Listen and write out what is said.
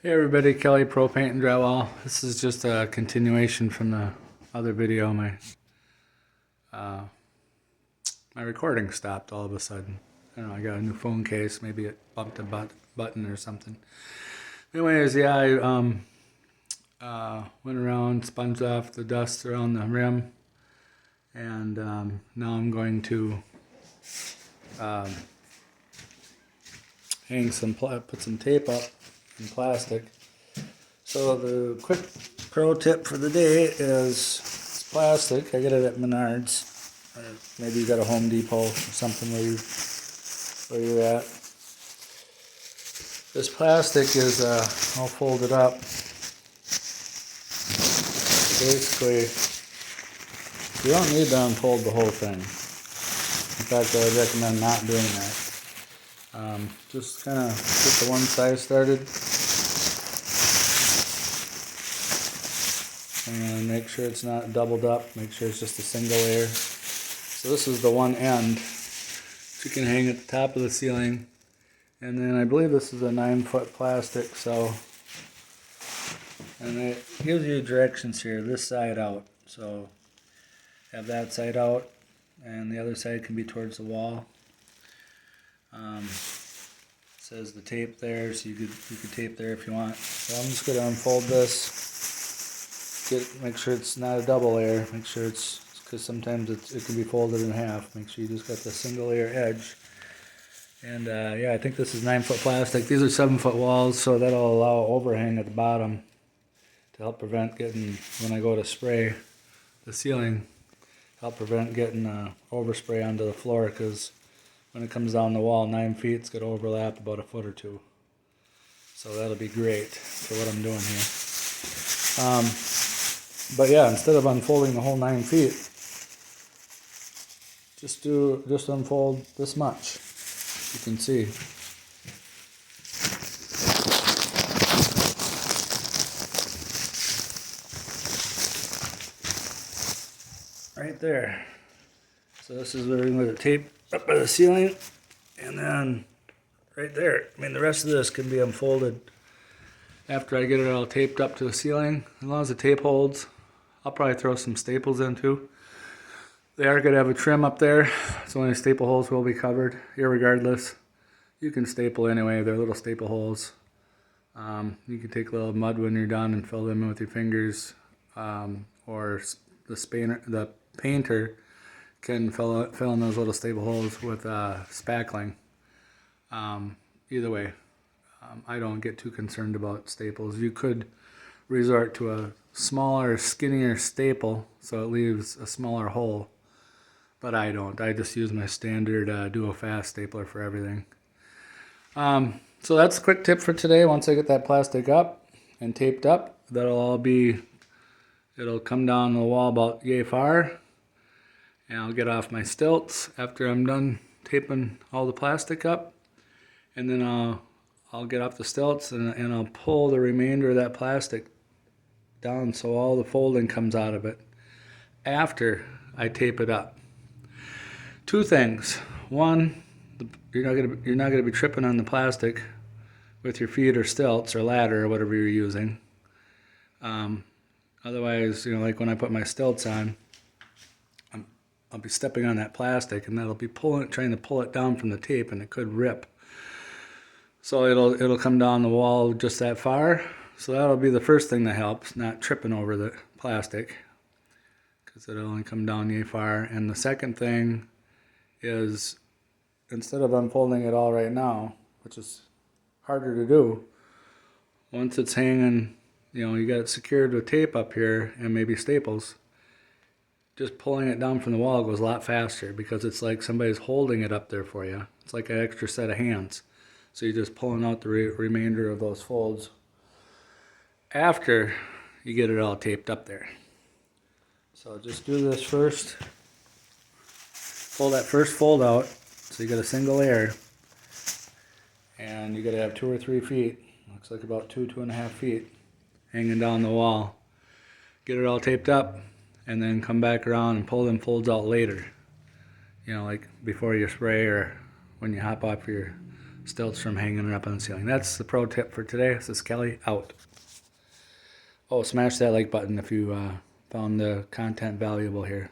Hey everybody, Kelly Pro Paint and Drywall. This is just a continuation from the other video. Uh, my recording stopped all of a sudden. I don't know, I got a new phone case. Maybe it bumped a button or something. Anyways, yeah, I went around, sponged off the dust around the rim, and now I'm going to um, put some tape up in plastic. So the quick pro tip for the day is it's plastic. I get it at Menards. Or maybe you got a Home Depot or something where you're at. This plastic is all folded up. Basically, you don't need to unfold the whole thing. In fact, I would recommend not doing that. Just kind of get the one side started. And make sure it's not doubled up. Make sure it's just a single layer. So this is the one end. So you can hang at the top of the ceiling. And then I believe this is a 9-foot plastic. And it gives you directions here. This side out. So have that side out, and the other side can be towards the wall. Says the tape there, so you could tape there if you want. So I'm just going to unfold this. Make sure it's not a double layer. Make sure because sometimes it can be folded in half. Make sure you just got the single layer edge. And yeah, I think this is 9-foot plastic. These are 7-foot walls, so that'll allow overhang at the bottom to help prevent when I go to spray the ceiling, help prevent getting overspray onto the floor, because when it comes down the wall 9 feet, it's going to overlap about a foot or two. So that'll be great for what I'm doing here. But yeah, instead of unfolding the whole 9 feet, just unfold this much. You can see. Right there. So this is where we're going to tape up by the ceiling, and then right there. I mean, the rest of this can be unfolded after I get it all taped up to the ceiling. As long as the tape holds, I'll probably throw some staples in too. They are going to have a trim up there, so any staple holes will be covered. Irregardless, you can staple anyway. They're little staple holes. You can take a little mud when you're done and fill them in with your fingers, or the painter can fill in those little staple holes with spackling. Either way, I don't get too concerned about staples. You could resort to a smaller, skinnier staple so it leaves a smaller hole, but I don't. I just use my standard Duo Fast stapler for everything. So that's a quick tip for today. Once I get that plastic up and taped up, it'll come down the wall about yay far, and I'll get off my stilts after I'm done taping all the plastic up, and then I'll get off the stilts and I'll pull the remainder of that plastic down so all the folding comes out of it after I tape it up. Two things. One, you're not gonna be tripping on the plastic with your feet or stilts or ladder or whatever you're using. Otherwise, like when I put my stilts on, I'll be stepping on that plastic, and that'll be trying to pull it down from the tape, and it could rip. So it'll come down the wall just that far. So that'll be the first thing that helps, not tripping over the plastic, because it'll only come down yay far. And the second thing is, instead of unfolding it all right now, which is harder to do, once it's hanging, you got it secured with tape up here and maybe staples, just pulling it down from the wall goes a lot faster, because it's like somebody's holding it up there for you. It's like an extra set of hands. So you're just pulling out the remainder of those folds after you get it all taped up there. So just do this first. Pull that first fold out, so you got a single layer, and you got to have 2 or 3 feet. Looks like about 2.5 feet hanging down the wall. Get it all taped up, and then come back around and pull them folds out later. Like before you spray or when you hop off your stilts from hanging up on the ceiling. That's the pro tip for today. This is Kelly out. Oh, smash that like button if you found the content valuable here.